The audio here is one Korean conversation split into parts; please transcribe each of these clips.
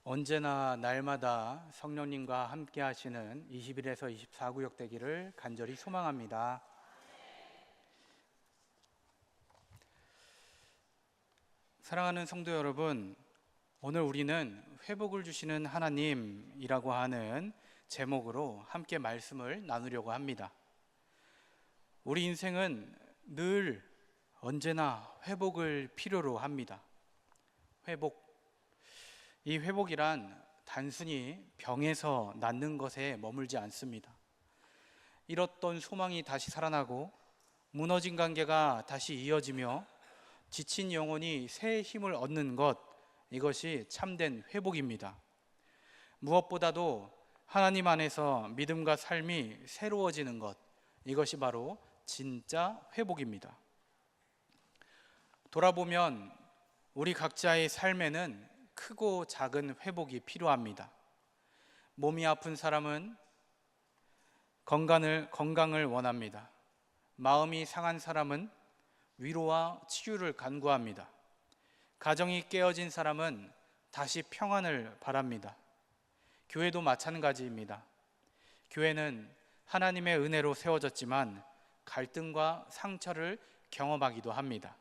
언제나 날마다 성령님과 함께 하시는 20일에서 24구역 되기를 간절히 소망합니다. 사랑하는 성도 여러분, 오늘 우리는 회복을 주시는 하나님이라고 하는 제목으로 함께 말씀을 나누려고 합니다. 우리 인생은 늘 언제나 회복을 필요로 합니다. 이 회복이란 단순히 병에서 낫는 것에 머물지 않습니다. 잃었던 소망이 다시 살아나고 무너진 관계가 다시 이어지며 지친 영혼이 새 힘을 얻는 것, 이것이 참된 회복입니다. 무엇보다도 하나님 안에서 믿음과 삶이 새로워지는 것, 이것이 바로 진짜 회복입니다. 돌아보면 우리 각자의 삶에는 크고 작은 회복이 필요합니다. 몸이 아픈 사람은 건강을 원합니다. 마음이 상한 사람은 위로와 치유를 간구합니다. 가정이 깨어진 사람은 다시 평안을 바랍니다. 교회도 마찬가지입니다. 교회는 하나님의 은혜로 세워졌지만 갈등과 상처를 경험하기도 합니다.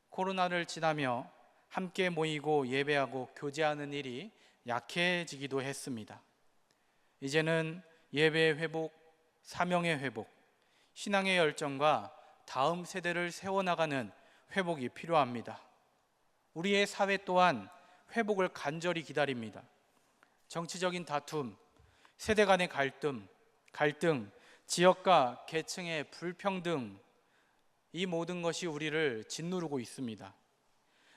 코로나를 지나며 함께 모이고 예배하고 교제하는 일이 약해지기도 했습니다. 이제는 예배의 회복, 사명의 회복, 신앙의 열정과 다음 세대를 세워나가는 회복이 필요합니다. 우리의 사회 또한 회복을 간절히 기다립니다. 정치적인 다툼, 세대 간의 갈등, 지역과 계층의 불평등, 이 모든 것이 우리를 짓누르고 있습니다.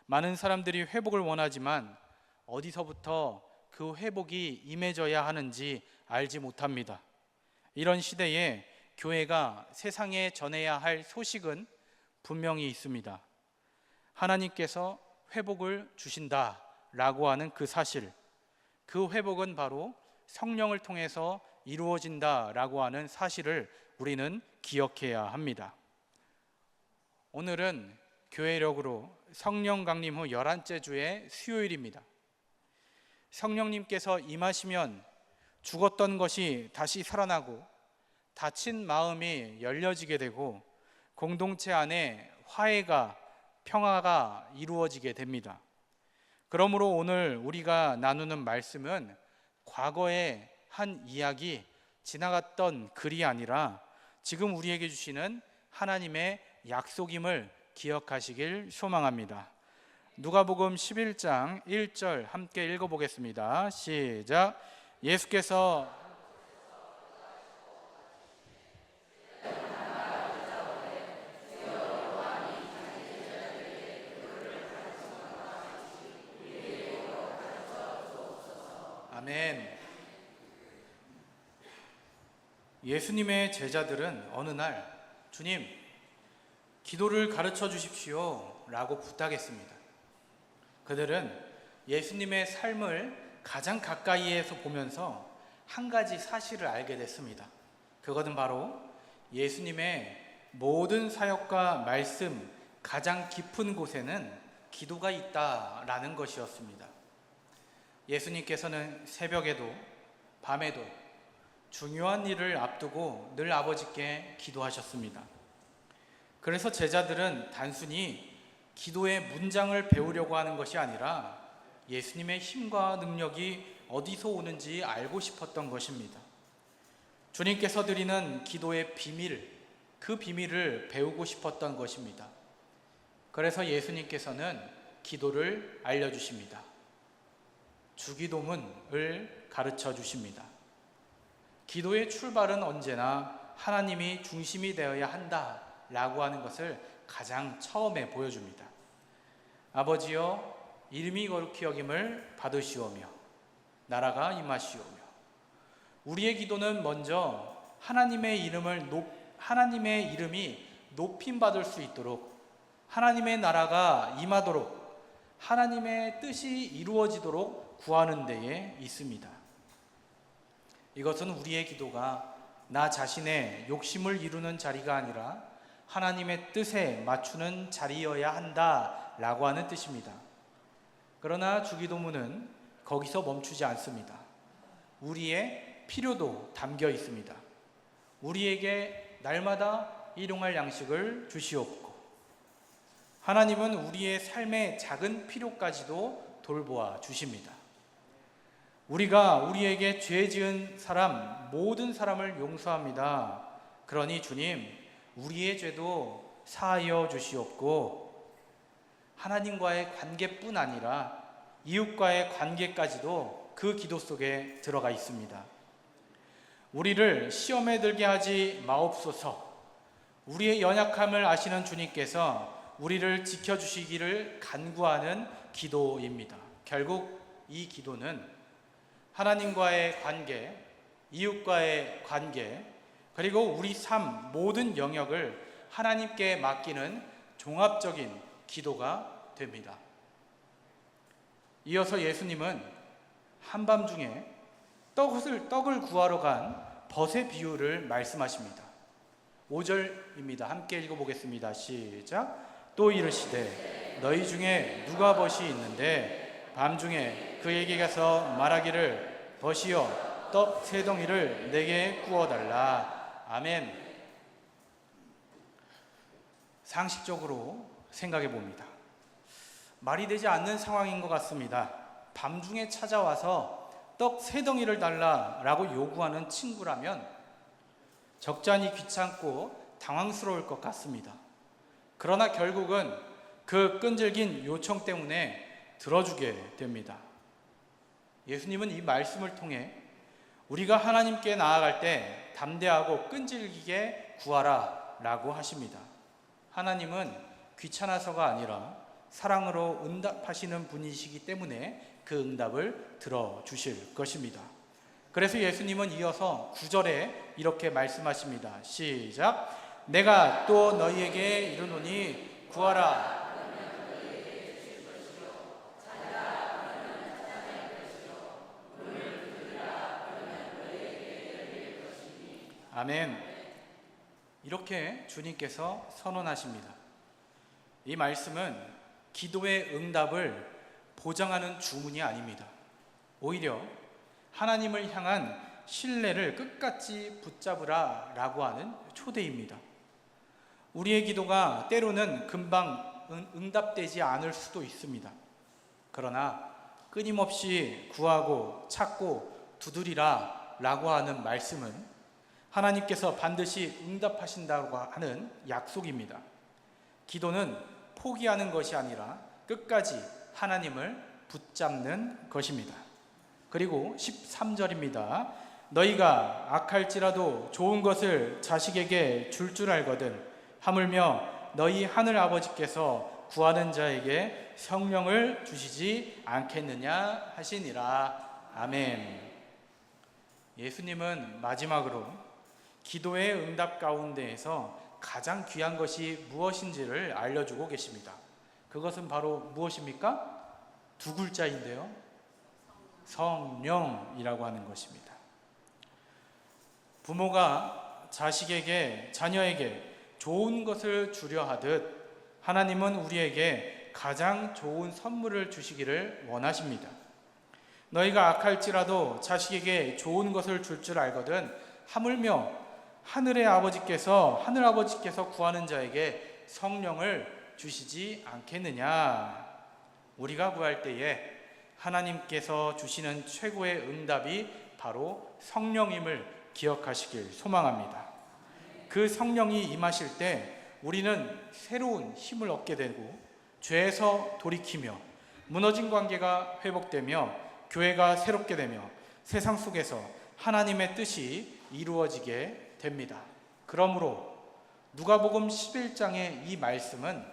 많은 사람들이 회복을 원하지만 어디서부터 그 회복이 임해져야 하는지 알지 못합니다. 이런 시대에 교회가 세상에 전해야 할 소식은 분명히 있습니다. 하나님께서 회복을 주신다라고 하는 그 사실, 그 회복은 바로 성령을 통해서 이루어진다라고 하는 사실을 우리는 기억해야 합니다. 오늘은 교회력으로 성령 강림 후 11째 주의 수요일입니다. 성령님께서 임하시면 죽었던 것이 다시 살아나고 닫힌 마음이 열려지게 되고 공동체 안에 화해가, 평화가 이루어지게 됩니다. 그러므로 오늘 우리가 나누는 말씀은 과거의 한 이야기, 지나갔던 글이 아니라 지금 우리에게 주시는 하나님의 약속임을 기억하시길 소망합니다. 누가복음 11장 1절 함께 읽어보겠습니다. 시작. 예수께서 아멘. 예수님의 제자들은 어느 날 주님, 기도를 가르쳐 주십시오 라고 부탁했습니다. 그들은 예수님의 삶을 가장 가까이에서 보면서 한 가지 사실을 알게 됐습니다. 그것은 바로 예수님의 모든 사역과 말씀 가장 깊은 곳에는 기도가 있다라는 것이었습니다. 예수님께서는 새벽에도 밤에도 중요한 일을 앞두고 늘 아버지께 기도하셨습니다. 그래서 제자들은 단순히 기도의 문장을 배우려고 하는 것이 아니라 예수님의 힘과 능력이 어디서 오는지 알고 싶었던 것입니다. 주님께서 드리는 기도의 비밀, 그 비밀을 배우고 싶었던 것입니다. 그래서 예수님께서는 기도를 알려주십니다. 주기도문을 가르쳐 주십니다. 기도의 출발은 언제나 하나님이 중심이 되어야 한다 라고 하는 것을 가장 처음에 보여줍니다. 아버지여, 이름이 거룩히 여김을 받으시오며 나라가 임하시오며. 우리의 기도는 먼저 하나님의 이름이 높임 받을 수 있도록, 하나님의 나라가 임하도록, 하나님의 뜻이 이루어지도록 구하는 데에 있습니다. 이것은 우리의 기도가 나 자신의 욕심을 이루는 자리가 아니라 하나님의 뜻에 맞추는 자리여야 한다라고 하는 뜻입니다. 그러나 주기도문은 거기서 멈추지 않습니다. 우리의 필요도 담겨 있습니다. 우리에게 날마다 일용할 양식을 주시옵고, 하나님은 우리의 삶의 작은 필요까지도 돌보아 주십니다. 우리가 우리에게 죄 지은 사람, 모든 사람을 용서합니다. 그러니 주님, 우리의 죄도 사하여 주시옵고, 하나님과의 관계뿐 아니라 이웃과의 관계까지도 그 기도 속에 들어가 있습니다. 우리를 시험에 들게 하지 마옵소서. 우리의 연약함을 아시는 주님께서 우리를 지켜주시기를 간구하는 기도입니다. 결국 이 기도는 하나님과의 관계, 이웃과의 관계, 그리고 우리 삶 모든 영역을 하나님께 맡기는 종합적인 기도가 됩니다. 이어서 예수님은 한밤중에 떡을 구하러 간 벗의 비유를 말씀하십니다. 5절입니다. 함께 읽어보겠습니다. 시작. 또 이르시되 너희 중에 누가 벗이 있는데 밤중에 그에게 가서 말하기를 벗이여 떡 3덩이를 내게 구워달라. 아멘. 상식적으로 생각해 봅니다. 말이 되지 않는 상황인 것 같습니다. 밤중에 찾아와서 떡 3덩이를 달라라고 요구하는 친구라면 적잖이 귀찮고 당황스러울 것 같습니다. 그러나 결국은 그 끈질긴 요청 때문에 들어주게 됩니다. 예수님은 이 말씀을 통해 우리가 하나님께 나아갈 때 담대하고 끈질기게 구하라 라고 하십니다. 하나님은 귀찮아서가 아니라 사랑으로 응답하시는 분이시기 때문에 그 응답을 들어주실 것입니다. 그래서 예수님은 이어서 9절에 이렇게 말씀하십니다. 시작. 내가 또 너희에게 이르노니 구하라. 아멘. 이렇게 주님께서 선언하십니다. 이 말씀은 기도의 응답을 보장하는 주문이 아닙니다. 오히려 하나님을 향한 신뢰를 끝까지 붙잡으라 라고 하는 초대입니다. 우리의 기도가 때로는 금방 응답되지 않을 수도 있습니다. 그러나 끊임없이 구하고 찾고 두드리라 라고 하는 말씀은 하나님께서 반드시 응답하신다고 하는 약속입니다. 기도는 포기하는 것이 아니라 끝까지 하나님을 붙잡는 것입니다. 그리고 13절입니다. 너희가 악할지라도 좋은 것을 자식에게 줄 알거든 하물며 너희 하늘 아버지께서 구하는 자에게 성령을 주시지 않겠느냐 하시니라. 아멘. 예수님은 마지막으로 기도의 응답 가운데에서 가장 귀한 것이 무엇인지를 알려주고 계십니다. 그것은 바로 무엇입니까? 2글자인데요. 성령이라고 하는 것입니다. 부모가 자녀에게 좋은 것을 주려 하듯 하나님은 우리에게 가장 좋은 선물을 주시기를 원하십니다. 너희가 악할지라도 자식에게 좋은 것을 줄 알거든 하물며 하늘 아버지께서 구하는 자에게 성령을 주시지 않겠느냐. 우리가 구할 때에 하나님께서 주시는 최고의 응답이 바로 성령임을 기억하시길 소망합니다. 그 성령이 임하실 때 우리는 새로운 힘을 얻게 되고 죄에서 돌이키며 무너진 관계가 회복되며 교회가 새롭게 되며 세상 속에서 하나님의 뜻이 이루어지게 됩니다. 그러므로 누가복음 11장의 이 말씀은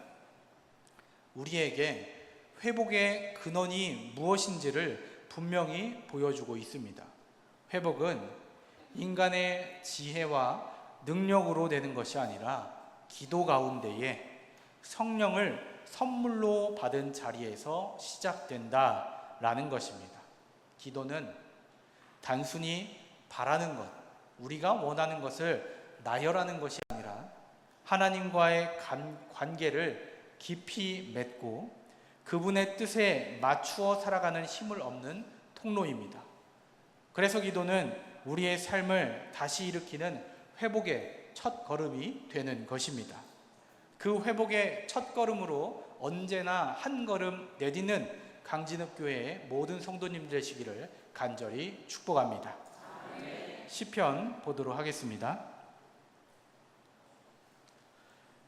우리에게 회복의 근원이 무엇인지를 분명히 보여주고 있습니다. 회복은 인간의 지혜와 능력으로 되는 것이 아니라 기도 가운데에 성령을 선물로 받은 자리에서 시작된다라는 것입니다. 기도는 단순히 바라는 것, 우리가 원하는 것을 나열하는 것이 아니라 하나님과의 관계를 깊이 맺고 그분의 뜻에 맞추어 살아가는 힘을 얻는 통로입니다. 그래서 기도는 우리의 삶을 다시 일으키는 회복의 첫 걸음이 되는 것입니다. 그 회복의 첫 걸음으로 언제나 한 걸음 내딛는 강진읍교회의 모든 성도님 되시기를 간절히 축복합니다. 시편 보도록 하겠습니다.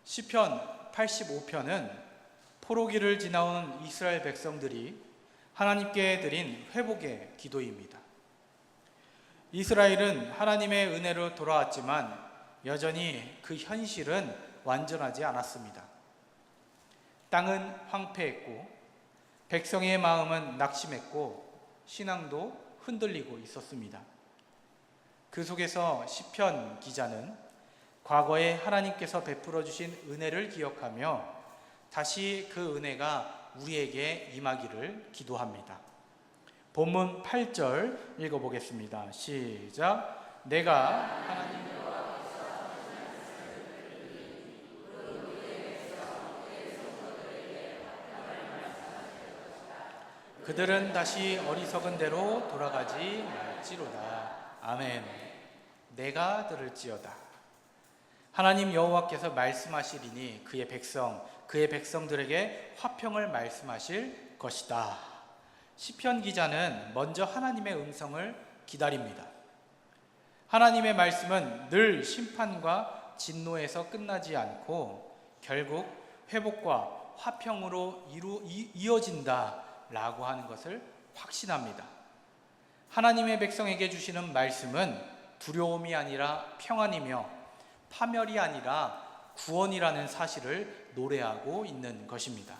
시편 85편은 포로기를 지나온 이스라엘 백성들이 하나님께 드린 회복의 기도입니다. 이스라엘은 하나님의 은혜로 돌아왔지만 여전히 그 현실은 완전하지 않았습니다. 땅은 황폐했고 백성의 마음은 낙심했고 신앙도 흔들리고 있었습니다. 그 속에서 시편 기자는 과거에 하나님께서 베풀어 주신 은혜를 기억하며 다시 그 은혜가 우리에게 임하기를 기도합니다. 본문 8절 읽어보겠습니다. 시작. 내가 하나님 그들은 다시 어리석은 대로 돌아가지 말지로다. 아멘. 내가 들을지어다. 하나님 여호와께서 말씀하시리니 그의 백성들에게 화평을 말씀하실 것이다. 시편 기자는 먼저 하나님의 음성을 기다립니다. 하나님의 말씀은 늘 심판과 진노에서 끝나지 않고 결국 회복과 화평으로 이어진다라고 하는 것을 확신합니다. 하나님의 백성에게 주시는 말씀은 두려움이 아니라 평안이며 파멸이 아니라 구원이라는 사실을 노래하고 있는 것입니다.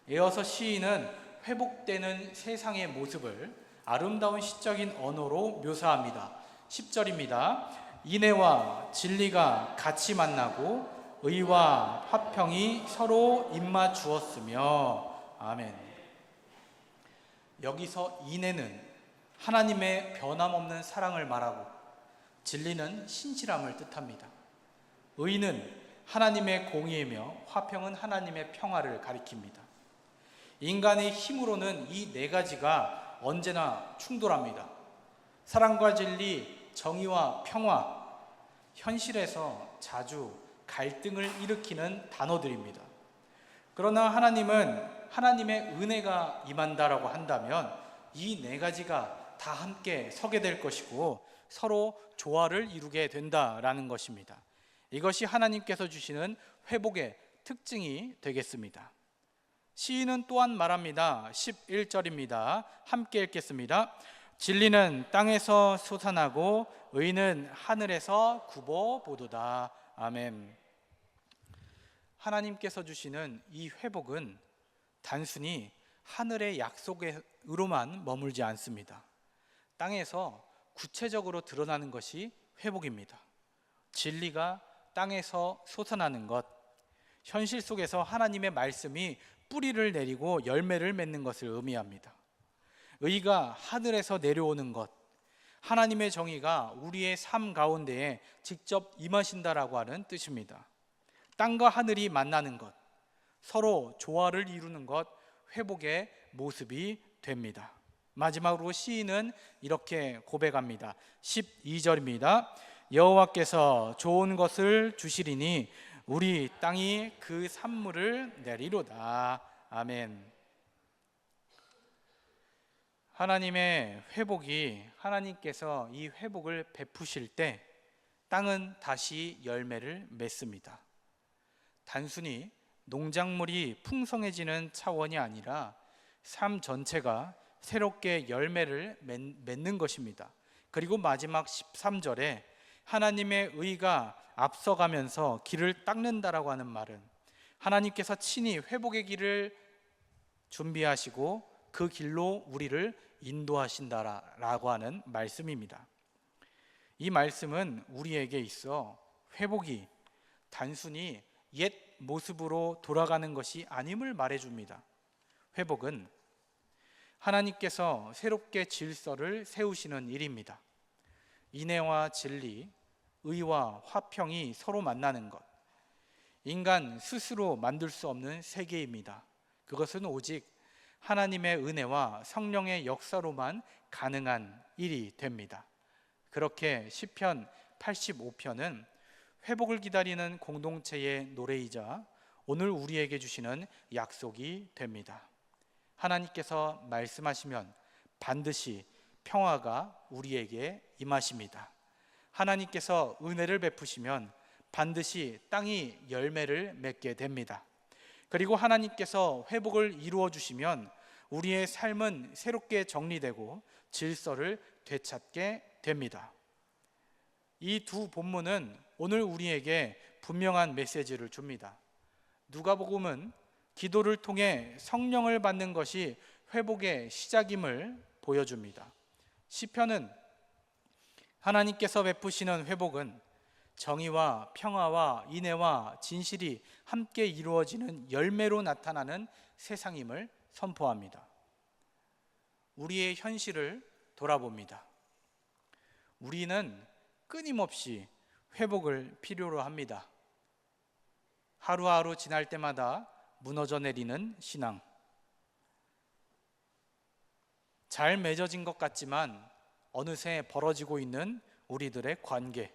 이어서 시인은 회복되는 세상의 모습을 아름다운 시적인 언어로 묘사합니다. 10절입니다. 인애와 진리가 같이 만나고 의와 화평이 서로 입맞추었으며. 아멘. 여기서 인애는 하나님의 변함없는 사랑을 말하고 진리는 신실함을 뜻합니다. 의는 하나님의 공의이며 화평은 하나님의 평화를 가리킵니다. 인간의 힘으로는 이 네 가지가 언제나 충돌합니다. 사랑과 진리, 정의와 평화, 현실에서 자주 갈등을 일으키는 단어들입니다. 그러나 하나님은 하나님의 은혜가 임한다라고 한다면 이 네 가지가 다 함께 서게 될 것이고 서로 조화를 이루게 된다라는 것입니다. 이것이 하나님께서 주시는 회복의 특징이 되겠습니다. 시인은 또한 말합니다. 11절입니다. 함께 읽겠습니다. 진리는 땅에서 솟아나고 의는 하늘에서 굽어보도다. 아멘. 하나님께서 주시는 이 회복은 단순히 하늘의 약속으로만 머물지 않습니다. 땅에서 구체적으로 드러나는 것이 회복입니다. 진리가 땅에서 솟아나는 것, 현실 속에서 하나님의 말씀이 뿌리를 내리고 열매를 맺는 것을 의미합니다. 의가 하늘에서 내려오는 것, 하나님의 정의가 우리의 삶 가운데에 직접 임하신다라고 하는 뜻입니다. 땅과 하늘이 만나는 것, 서로 조화를 이루는 것, 회복의 모습이 됩니다. 마지막으로 시인은 이렇게 고백합니다. 12절입니다. 여호와께서 좋은 것을 주시리니 우리 땅이 그 산물을 내리로다. 아멘. 하나님의 회복이, 하나님께서 이 회복을 베푸실 때 땅은 다시 열매를 맺습니다. 단순히 농작물이 풍성해지는 차원이 아니라 삶 전체가 새롭게 열매를 맺는 것입니다. 그리고 마지막 13절에 하나님의 의가 앞서가면서 길을 닦는다라고 하는 말은 하나님께서 친히 회복의 길을 준비하시고 그 길로 우리를 인도하신다라고 하는 말씀입니다. 이 말씀은 우리에게 있어 회복이 단순히 옛 모습으로 돌아가는 것이 아님을 말해줍니다. 회복은 하나님께서 새롭게 질서를 세우시는 일입니다. 인애와 진리, 의와 화평이 서로 만나는 것, 인간 스스로 만들 수 없는 세계입니다. 그것은 오직 하나님의 은혜와 성령의 역사로만 가능한 일이 됩니다. 그렇게 시편 85편은 회복을 기다리는 공동체의 노래이자 오늘 우리에게 주시는 약속이 됩니다. 하나님께서 말씀하시면 반드시 평화가 우리에게 임하십니다. 하나님께서 은혜를 베푸시면 반드시 땅이 열매를 맺게 됩니다. 그리고 하나님께서 회복을 이루어 주시면 우리의 삶은 새롭게 정리되고 질서를 되찾게 됩니다. 이 두 본문은 오늘 우리에게 분명한 메시지를 줍니다. 누가복음은 기도를 통해 성령을 받는 것이 회복의 시작임을 보여줍니다. 시편은 하나님께서 베푸시는 회복은 정의와 평화와 인애와 진실이 함께 이루어지는 열매로 나타나는 세상임을 선포합니다. 우리의 현실을 돌아봅니다. 우리는 끊임없이 회복을 필요로 합니다. 하루하루 지날 때마다 무너져 내리는 신앙. 잘 맺어진 것 같지만 어느새 벌어지고 있는 우리들의 관계.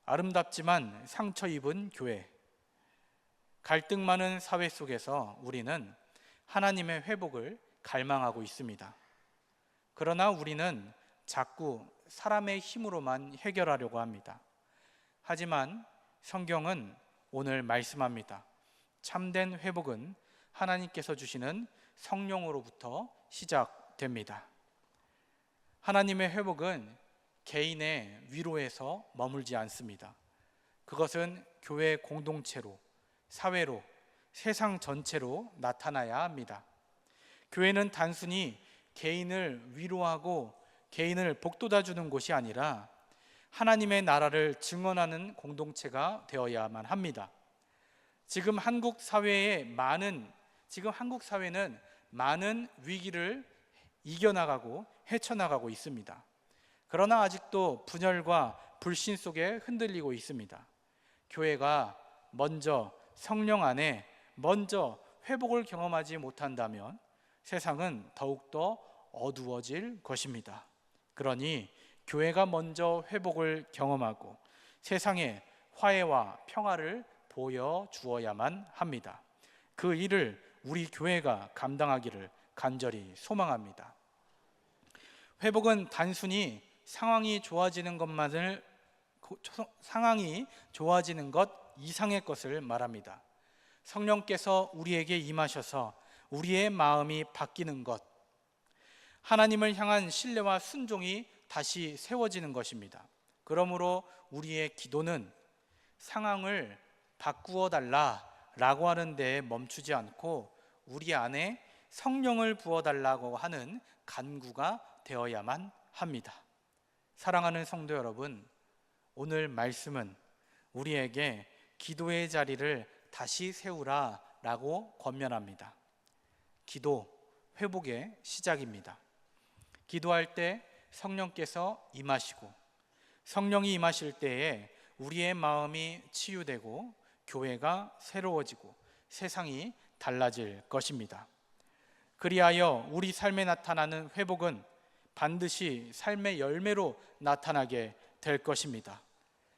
아름답지만 상처 입은 교회. 갈등 많은 사회 속에서 우리는 하나님의 회복을 갈망하고 있습니다. 그러나 우리는 자꾸 사람의 힘으로만 해결하려고 합니다. 하지만 성경은 오늘 말씀합니다. 참된 회복은 하나님께서 주시는 성령으로부터 시작됩니다. 하나님의 회복은 개인의 위로에서 머물지 않습니다. 그것은 교회 공동체로, 사회로, 세상 전체로 나타나야 합니다. 교회는 단순히 개인을 위로하고 개인을 복돋아주는 곳이 아니라 하나님의 나라를 증언하는 공동체가 되어야만 합니다. 지금 한국 사회는 많은 위기를 이겨나가고 헤쳐나가고 있습니다. 그러나 아직도 분열과 불신 속에 흔들리고 있습니다. 교회가 먼저 성령 안에 회복을 경험하지 못한다면 세상은 더욱더 어두워질 것입니다. 그러니 교회가 먼저 회복을 경험하고 세상에 화해와 평화를 보여주어야만 합니다. 그 일을 우리 교회가 감당하기를 간절히 소망합니다. 회복은 단순히 상황이 좋아지는 것 이상의 것을 말합니다. 성령께서 우리에게 임하셔서 우리의 마음이 바뀌는 것, 하나님을 향한 신뢰와 순종이 다시 세워지는 것입니다. 그러므로 우리의 기도는 상황을 바꾸어 달라라고 하는 데에 멈추지 않고 우리 안에 성령을 부어 달라고 하는 간구가 되어야만 합니다. 사랑하는 성도 여러분, 오늘 말씀은 우리에게 기도의 자리를 다시 세우라라고 권면합니다. 기도, 회복의 시작입니다. 기도할 때 성령께서 임하시고 성령이 임하실 때에 우리의 마음이 치유되고 교회가 새로워지고 세상이 달라질 것입니다. 그리하여 우리 삶에 나타나는 회복은 반드시 삶의 열매로 나타나게 될 것입니다.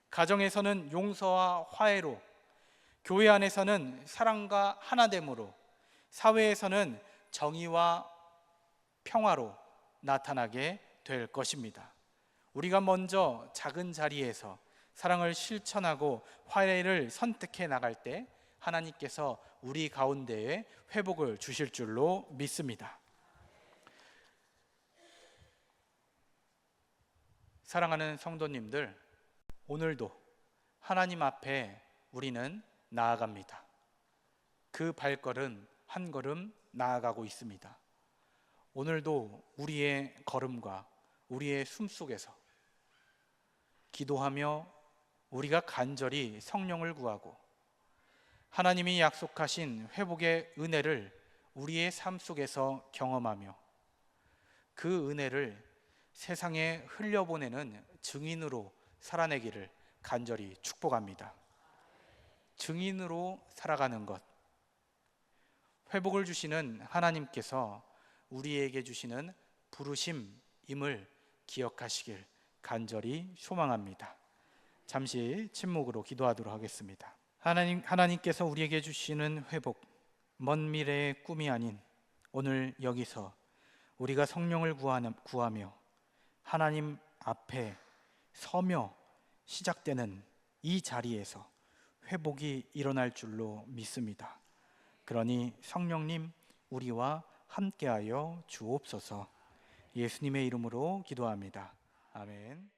가정에서는 용서와 화해로, 교회 안에서는 사랑과 하나됨으로, 사회에서는 정의와 평화로 나타나게 될 것입니다. 우리가 먼저 작은 자리에서 사랑을 실천하고 화해를 선택해 나갈 때 하나님께서 우리 가운데에 회복을 주실 줄로 믿습니다. 사랑하는 성도님들, 오늘도 하나님 앞에 우리는 나아갑니다. 그 발걸음 한 걸음 나아가고 있습니다. 오늘도 우리의 걸음과 우리의 숨속에서 기도하며 우리가 간절히 성령을 구하고 하나님이 약속하신 회복의 은혜를 우리의 삶 속에서 경험하며 그 은혜를 세상에 흘려보내는 증인으로 살아내기를 간절히 축복합니다. 증인으로 살아가는 것, 회복을 주시는 하나님께서 우리에게 주시는 부르심임을 기억하시길 간절히 소망합니다. 잠시 침묵으로 기도하도록 하겠습니다. 하나님께서 우리에게 주시는 회복, 먼 미래의 꿈이 아닌 오늘 여기서 우리가 성령을 구하며 하나님 앞에 서며 시작되는 이 자리에서 회복이 일어날 줄로 믿습니다. 그러니 성령님 우리와 함께하여 주옵소서. 예수님의 이름으로 기도합니다. 아멘.